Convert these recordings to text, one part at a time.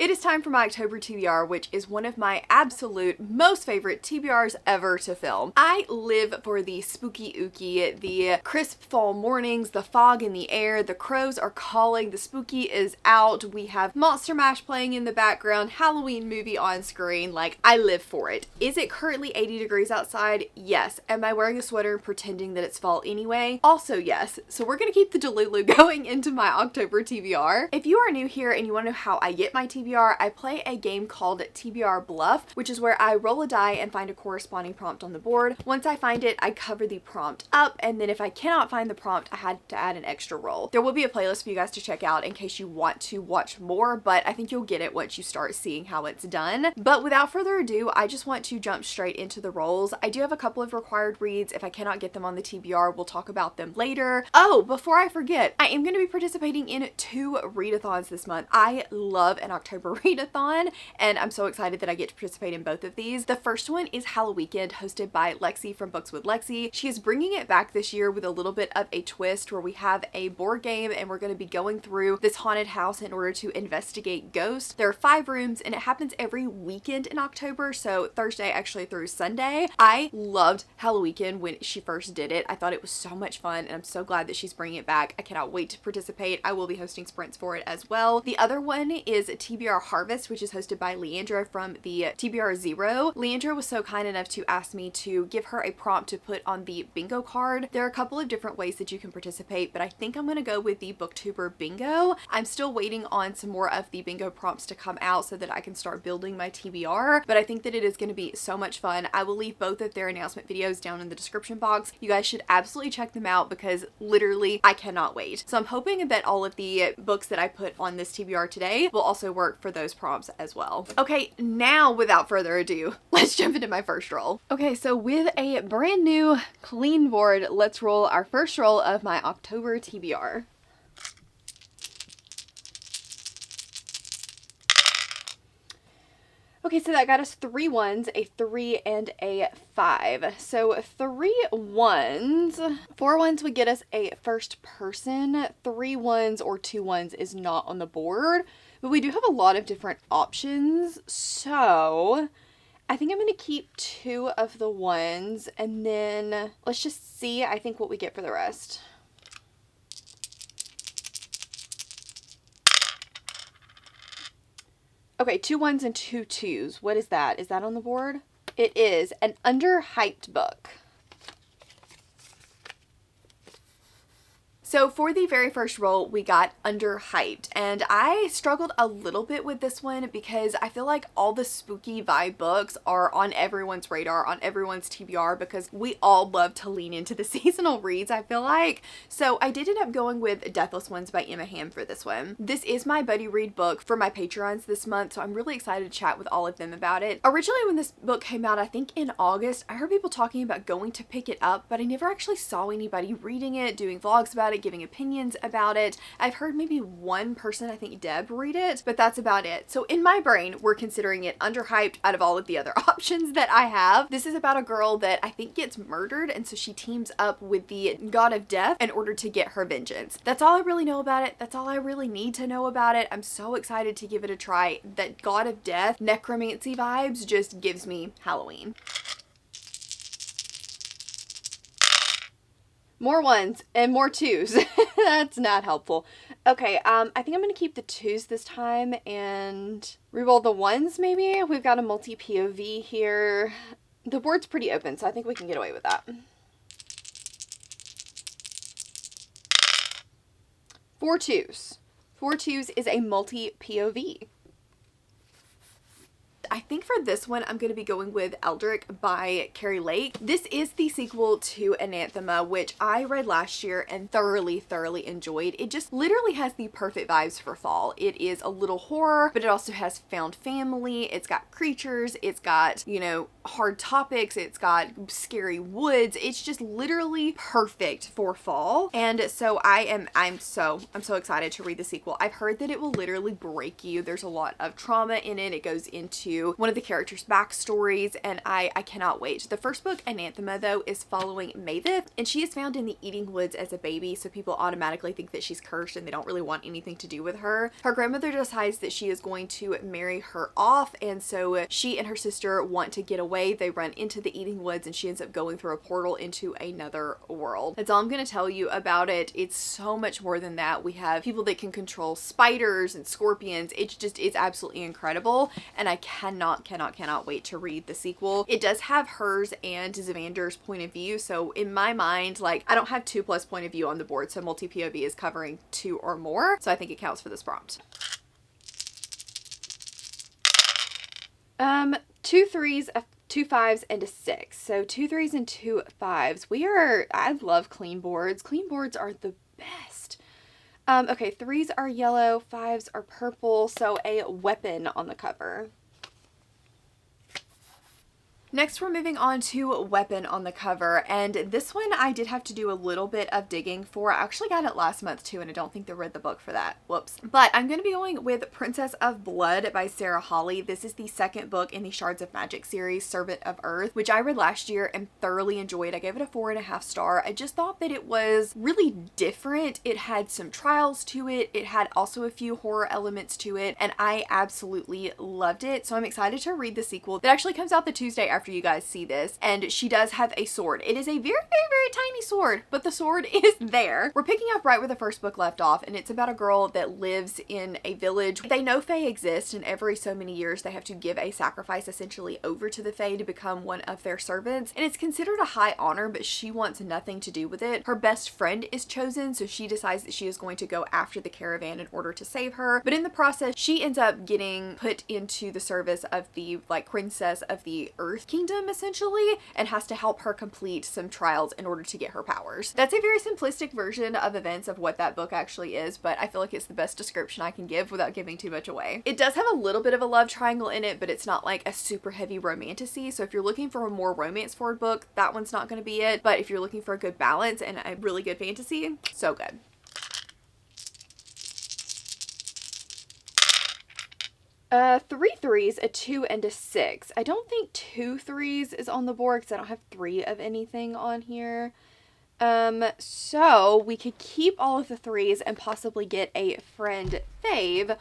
It is time for my October TBR, which is one of my absolute most favorite TBRs ever to film. I live for the spooky ooky, the crisp fall mornings, the fog in the air, the crows are calling, the spooky is out, we have Monster Mash playing in the background, Halloween movie on screen. Like, I live for it. Is it currently 80 degrees outside? Yes. Am I wearing a sweater and pretending that it's fall anyway? Also yes. So we're gonna keep the Delulu going into my October TBR. If you are new here and you want to know how I get my TBR, I play a game called TBR Bluff, which is where I roll a die and find a corresponding prompt on the board. Once I find it, I cover the prompt up, and then if I cannot find the prompt, I had to add an extra roll. There will be a playlist for you guys to check out in case you want to watch more, but I think you'll get it once you start seeing how it's done. But without further ado, I just want to jump straight into the rolls. I do have a couple of required reads. If I cannot get them on the TBR, we'll talk about them later. Oh, before I forget, I am going to be participating in 2 readathons this month. I love an October readathon, and I'm so excited that I get to participate in both of these. The first one is Halloween Weekend, hosted by Lexi from Books with Lexi. She is bringing it back this year with a little bit of a twist where we have a board game and we're going to be going through this haunted house in order to investigate ghosts. There are 5 rooms and it happens every weekend in October, so Thursday actually through Sunday. I loved Halloween Weekend when she first did it. I thought it was so much fun, and I'm so glad that she's bringing it back. I cannot wait to participate. I will be hosting sprints for it as well. The other one is TBR Harvest, which is hosted by Leandra from the TBR Zero. Leandra was so kind enough to ask me to give her a prompt to put on the bingo card. There are a couple of different ways that you can participate, but I think I'm going to go with the booktuber bingo. I'm still waiting on some more of the bingo prompts to come out so that I can start building my TBR, but I think that it is going to be so much fun. I will leave both of their announcement videos down in the description box. You guys should absolutely check them out because literally I cannot wait. So I'm hoping that all of the books that I put on this TBR today will also work for those prompts as well. Okay, now without further ado, let's jump into my first roll. Okay, so with a brand new clean board, let's roll our first roll of my October TBR. Okay, so that got us 3 ones, a 3, and a 5. So 3 ones. 4 ones would get us a first person. 3 ones or 2 ones is not on the board, but we do have a lot of different options. So I think I'm going to keep 2 of the ones, and then let's just see, I think, what we get for the rest. Okay, 2 ones and 2 twos. What is that? Is that on the board? It is an underhyped book. So for the very first roll, we got underhyped, and I struggled a little bit with this one because I feel like all the spooky vibe books are on everyone's radar, on everyone's TBR, because we all love to lean into the seasonal reads, I feel like. So I did end up going with Deathless Ones by Emma Hamm for this one. This is my buddy read book for my Patreons this month, so I'm really excited to chat with all of them about it. Originally when this book came out, I think in August, I heard people talking about going to pick it up, but I never actually saw anybody reading it, doing vlogs about it, giving opinions about it. I've heard maybe one person, I think Deb, read it, but that's about it. So in my brain, we're considering it underhyped out of all of the other options that I have. This is about a girl that I think gets murdered, and so she teams up with the god of death in order to get her vengeance. That's all I really know about it. That's all I really need to know about it. I'm so excited to give it a try. That god of death, necromancy vibes just gives me Halloween. More 1s and more 2s. That's not helpful. Okay, I think I'm going to keep the 2s this time and reroll the 1s maybe. We've got a multi-POV here. The board's pretty open, so I think we can get away with that. 4 2s. 4 2s is a multi-POV. I think for this one, I'm going to be going with Eldrick by Carrie Lake. This is the sequel to Anathema, which I read last year and thoroughly enjoyed. It just literally has the perfect vibes for fall. It is a little horror, but it also has found family. It's got creatures. It's got, you know, hard topics. It's got scary woods. It's just literally perfect for fall. And so I'm so excited to read the sequel. I've heard that it will literally break you. There's a lot of trauma in it. It goes into into one of the characters' backstories, and I cannot wait. The first book, Anathema, though, is following Mavis, and she is found in the Eating Woods as a baby, so people automatically think that she's cursed and they don't really want anything to do with her. Her grandmother decides that she is going to marry her off, and so she and her sister want to get away. They run into the Eating Woods, and she ends up going through a portal into another world. That's all I'm going to tell you about it. It's so much more than that. We have people that can control spiders and scorpions. It's absolutely incredible, and I cannot wait to read the sequel. It does have hers and Zavander's point of view, so in my mind, like, I don't have 2+ point of view on the board, so multi-POV is covering 2 or more, so I think it counts for this prompt. 2 3s, 2 5s, and a 6. So 2 3s and 2 5s. I love clean boards. Clean boards are the best. Okay, 3s are yellow, 5s are purple, so a weapon on the cover. Next, we're moving on to Weapon on the cover, and this one I did have to do a little bit of digging for. I actually got it last month too, and I don't think they read the book for that. Whoops. But I'm going to be going with Princess of Blood by Sarah Hawley. This is the second book in the Shards of Magic series, Servant of Earth, which I read last year and thoroughly enjoyed. I gave it a 4.5 star. I just thought that it was really different. It had some trials to it. It had also a few horror elements to it, and I absolutely loved it. So I'm excited to read the sequel that actually comes out the Tuesday after you guys see this, and she does have a sword. It is a very tiny sword, but the sword is there. We're picking up right where the first book left off, and it's about a girl that lives in a village. They know Fae exist, and every so many years they have to give a sacrifice essentially over to the Fae to become one of their servants, and it's considered a high honor, but she wants nothing to do with it. Her best friend is chosen, so she decides that she is going to go after the caravan in order to save her, but in the process she ends up getting put into the service of the princess of the Earth Kingdom essentially, and has to help her complete some trials in order to get her powers. That's a very simplistic version of events of what that book actually is, but I feel like it's the best description I can give without giving too much away. It does have a little bit of a love triangle in it, but it's not like a super heavy romantasy, so if you're looking for a more romance forward book, that one's not going to be it, but if you're looking for a good balance and a really good fantasy, so good. 3 3s, a 2, and a 6. I don't think 2 3s is on the board because I don't have 3 of anything on here. So we could keep all of the 3s and possibly get a friend fave,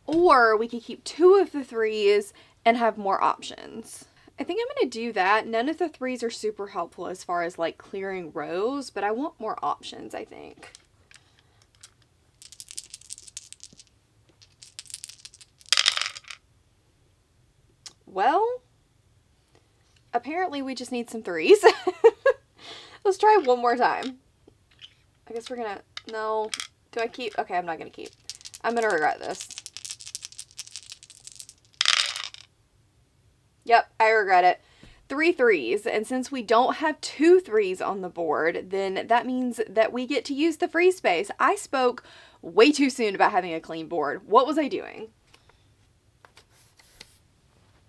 or we could keep 2 of the 3s and have more options. I think I'm going to do that. None of the 3s are super helpful as far as like clearing rows, but I want more options, I think. Well, apparently we just need some 3s. Let's try one more time. I guess we're gonna, no, do I keep? Okay, I'm not gonna keep. I'm gonna regret this. Yep, I regret it. 3 3s, and since we don't have 2 3s on the board, then that means that we get to use the free space. I spoke way too soon about having a clean board. What was I doing?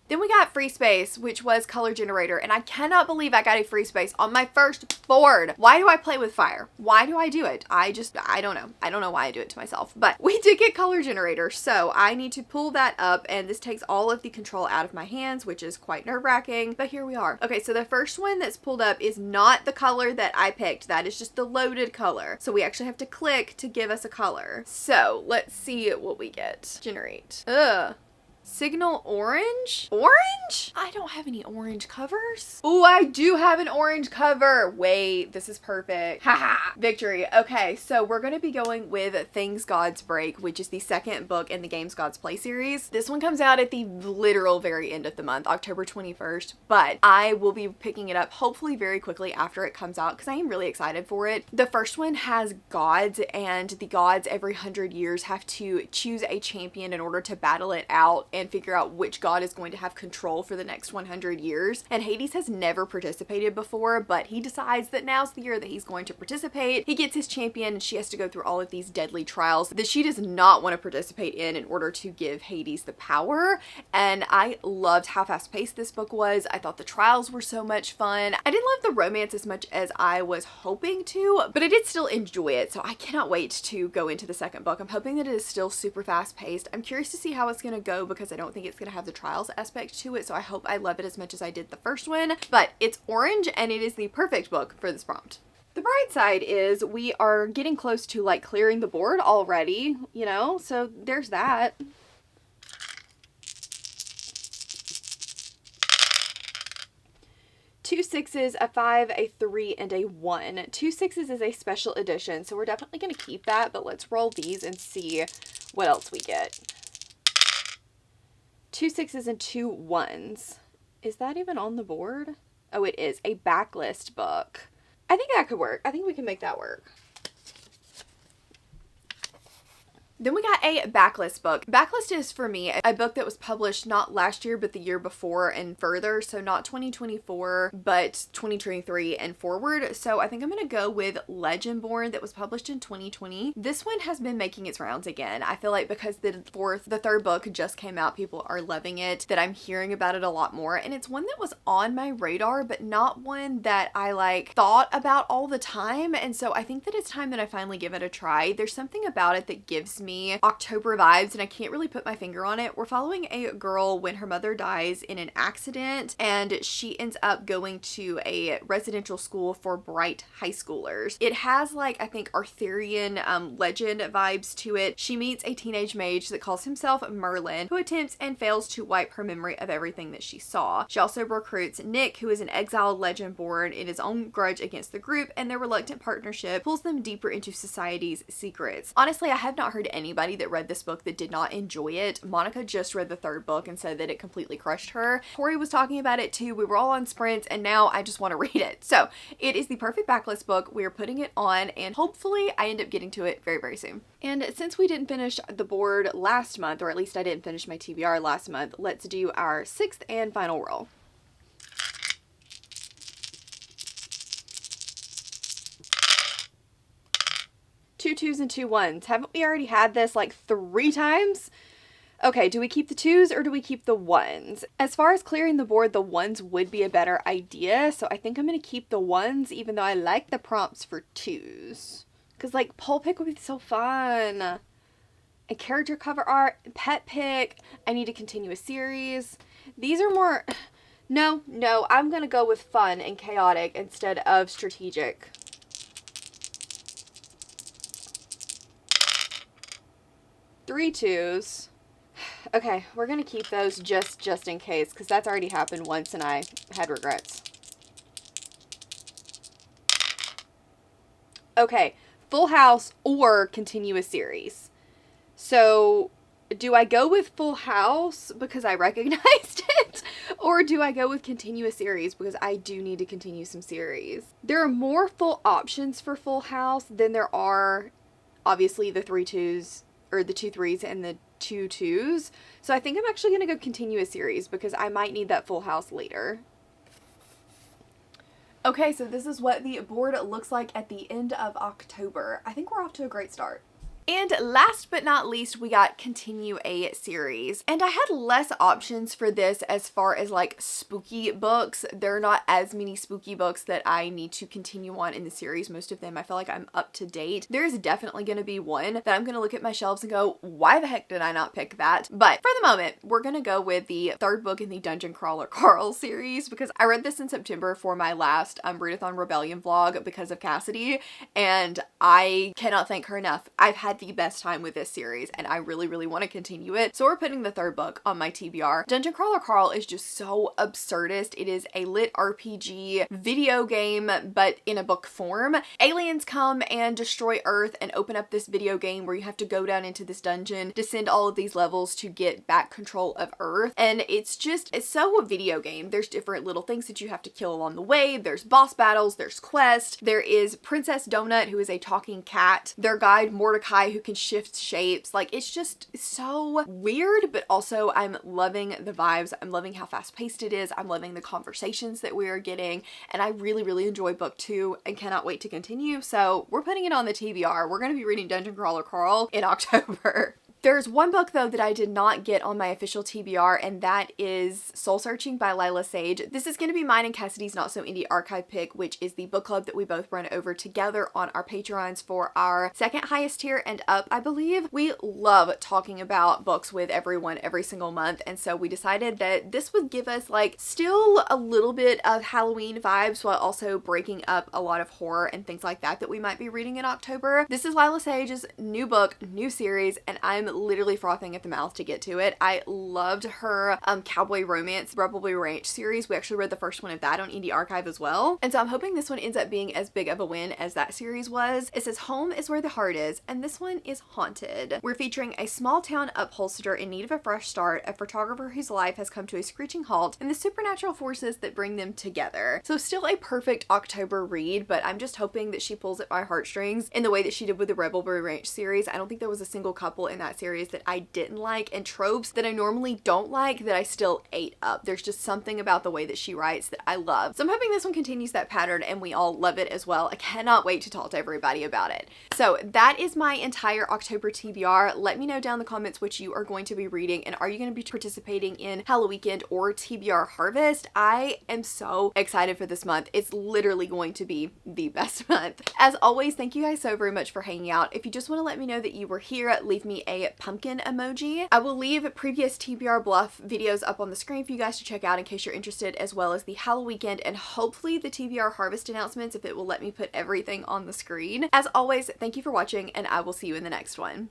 Then we got free space, which was color generator, and I cannot believe I got a free space on my first board. Why do I play with fire? Why do I do it? I don't know. I don't know why I do it to myself, but we did get color generator, so I need to pull that up, and this takes all of the control out of my hands, which is quite nerve-wracking, but here we are. Okay, so the first one that's pulled up is not the color that I picked. That is just the loaded color. So we actually have to click to give us a color. So let's see what we get. Generate. Signal orange? Orange? I don't have any orange covers. Oh, I do have an orange cover. Wait, this is perfect. Haha, victory. Okay, so we're going to be going with Things Gods Break, which is the second book in the Games Gods Play series. This one comes out at the literal very end of the month, October 21st, but I will be picking it up hopefully very quickly after it comes out because I am really excited for it. The first one has gods, and the gods every 100 years have to choose a champion in order to battle it out and figure out which god is going to have control for the next 100 years. And Hades has never participated before, but he decides that now's the year that he's going to participate. He gets his champion, and she has to go through all of these deadly trials that she does not want to participate in order to give Hades the power. And I loved how fast-paced this book was. I thought the trials were so much fun. I didn't love the romance as much as I was hoping to, but I did still enjoy it, so I cannot wait to go into the second book. I'm hoping that it is still super fast-paced. I'm curious to see how it's going to go because because I don't think it's going to have the trials aspect to it, so I hope I love it as much as I did the first one. But it's orange and it is the perfect book for this prompt. The bright side is we are getting close to like clearing the board already, you know, so there's that. Two sixes, a 5, a 3, and a 1. Two sixes is a special edition, so we're definitely going to keep that, but let's roll these and see what else we get. Two sixes and two 1s. Is that even on the board? Oh, it is. A backlist book. I think that could work. I think we can make that work. Then we got a backlist book. Backlist is, for me, a book that was published not last year, but the year before and further. So not 2024, but 2023 and forward. So I think I'm going to go with Legendborn that was published in 2020. This one has been making its rounds again. I feel like because the third book just came out, people are loving it, that I'm hearing about it a lot more. And it's one that was on my radar, but not one that I like thought about all the time. And so I think that it's time that I finally give it a try. There's something about it that gives me October vibes, and I can't really put my finger on it. We're following a girl when her mother dies in an accident, and she ends up going to a residential school for bright high schoolers. It has like, I think, Arthurian legend vibes to it. She meets a teenage mage that calls himself Merlin, who attempts and fails to wipe her memory of everything that she saw. She also recruits Nick, who is an exiled Legendborn, in his own grudge against the group, and their reluctant partnership pulls them deeper into society's secrets. Honestly, I have not heard anybody that read this book that did not enjoy it. Monica just read the third book and said that it completely crushed her. Tori was talking about it too. We were all on sprints, and now I just want to read it. So it is the perfect backlist book. We are putting it on, and hopefully I end up getting to it very, very soon. And since we didn't finish the board last month, or at least I didn't finish my TBR last month, let's do our sixth and final roll. Two 2s and two 1s. Haven't we already had this like 3 times? Okay, do we keep the 2s or do we keep the 1s? As far as clearing the board, the 1s would be a better idea. So I think I'm going to keep the 1s, even though I like the prompts for 2s. Because like poll pick would be so fun. A character cover art, pet pick. I need to continue a series. These are more... No, I'm going to go with fun and chaotic instead of strategic. Three 2s. Okay, we're gonna keep those just in case, because that's already happened once and I had regrets. Okay, full house or continue a series. So do I go with full house because I recognized it? Or do I go with continue a series because I do need to continue some series? There are more full options for full house than there are, obviously, the 3 2s, or the 2 3s and the 2 2s. So I think I'm actually going to go continue a series because I might need that full house later. Okay, so this is what the board looks like at the end of October. I think we're off to a great start. And last but not least, we got continue a series. And I had less options for this as far as like spooky books. There are not as many spooky books that I need to continue on in the series. Most of them I feel like I'm up to date. There is definitely going to be one that I'm going to look at my shelves and go, why the heck did I not pick that? But for the moment, we're going to go with the third book in the Dungeon Crawler Carl series because I read this in September for my last Readathon Rebellion vlog because of Cassidy, and I cannot thank her enough. I've had the best time with this series and I really want to continue it. So we're putting the third book on my TBR. Dungeon Crawler Carl is just so absurdist. It is a lit RPG video game, but in a book form. Aliens come and destroy Earth and open up this video game where you have to go down into this dungeon, descend all of these levels to get back control of Earth. And it's so a video game. There's different little things that you have to kill along the way. There's boss battles, there's quests. There is Princess Donut, who is a talking cat. Their guide Mordecai, who can shift shapes. Like, it's just so weird, but also I'm loving the vibes. I'm loving how fast paced it is. I'm loving the conversations that we are getting, and I really enjoy book 2 and cannot wait to continue. So we're putting it on the TBR. We're going to be reading Dungeon Crawler Carl in October. There's one book though that I did not get on my official TBR, and that is Soul Searching by Lila Sage. This is going to be mine and Cassidy's Not So Indie archive pick, which is the book club that we both run over together on our Patreons for our second highest tier and up, I believe. We love talking about books with everyone every single month, and so we decided that this would give us like still a little bit of Halloween vibes while also breaking up a lot of horror and things like that we might be reading in October. This is Lila Sage's new book, new series, and I'm literally frothing at the mouth to get to it. I loved her cowboy romance Rebel Ranch series. We actually read the first one of that on Indie Archive as well, and so I'm hoping this one ends up being as big of a win as that series was. It says home is where the heart is, and this one is haunted. We're featuring a small town upholsterer in need of a fresh start, a photographer whose life has come to a screeching halt, and the supernatural forces that bring them together. So still a perfect October read, but I'm just hoping that she pulls at my heartstrings in the way that she did with the Rebel Ranch series. I don't think there was a single couple in that series that I didn't like, and tropes that I normally don't like that I still ate up. There's just something about the way that she writes that I love. So I'm hoping this one continues that pattern and we all love it as well. I cannot wait to talk to everybody about it. So that is my entire October TBR. Let me know down in the comments which you are going to be reading, and are you going to be participating in Halloween or TBR Harvest? I am so excited for this month. It's literally going to be the best month. As always, thank you guys so very much for hanging out. If you just want to let me know that you were here, leave me a pumpkin emoji. I will leave previous TBR Bluff videos up on the screen for you guys to check out in case you're interested, as well as the Halloween and hopefully the TBR Harvest announcements if it will let me put everything on the screen. As always, thank you for watching, and I will see you in the next one.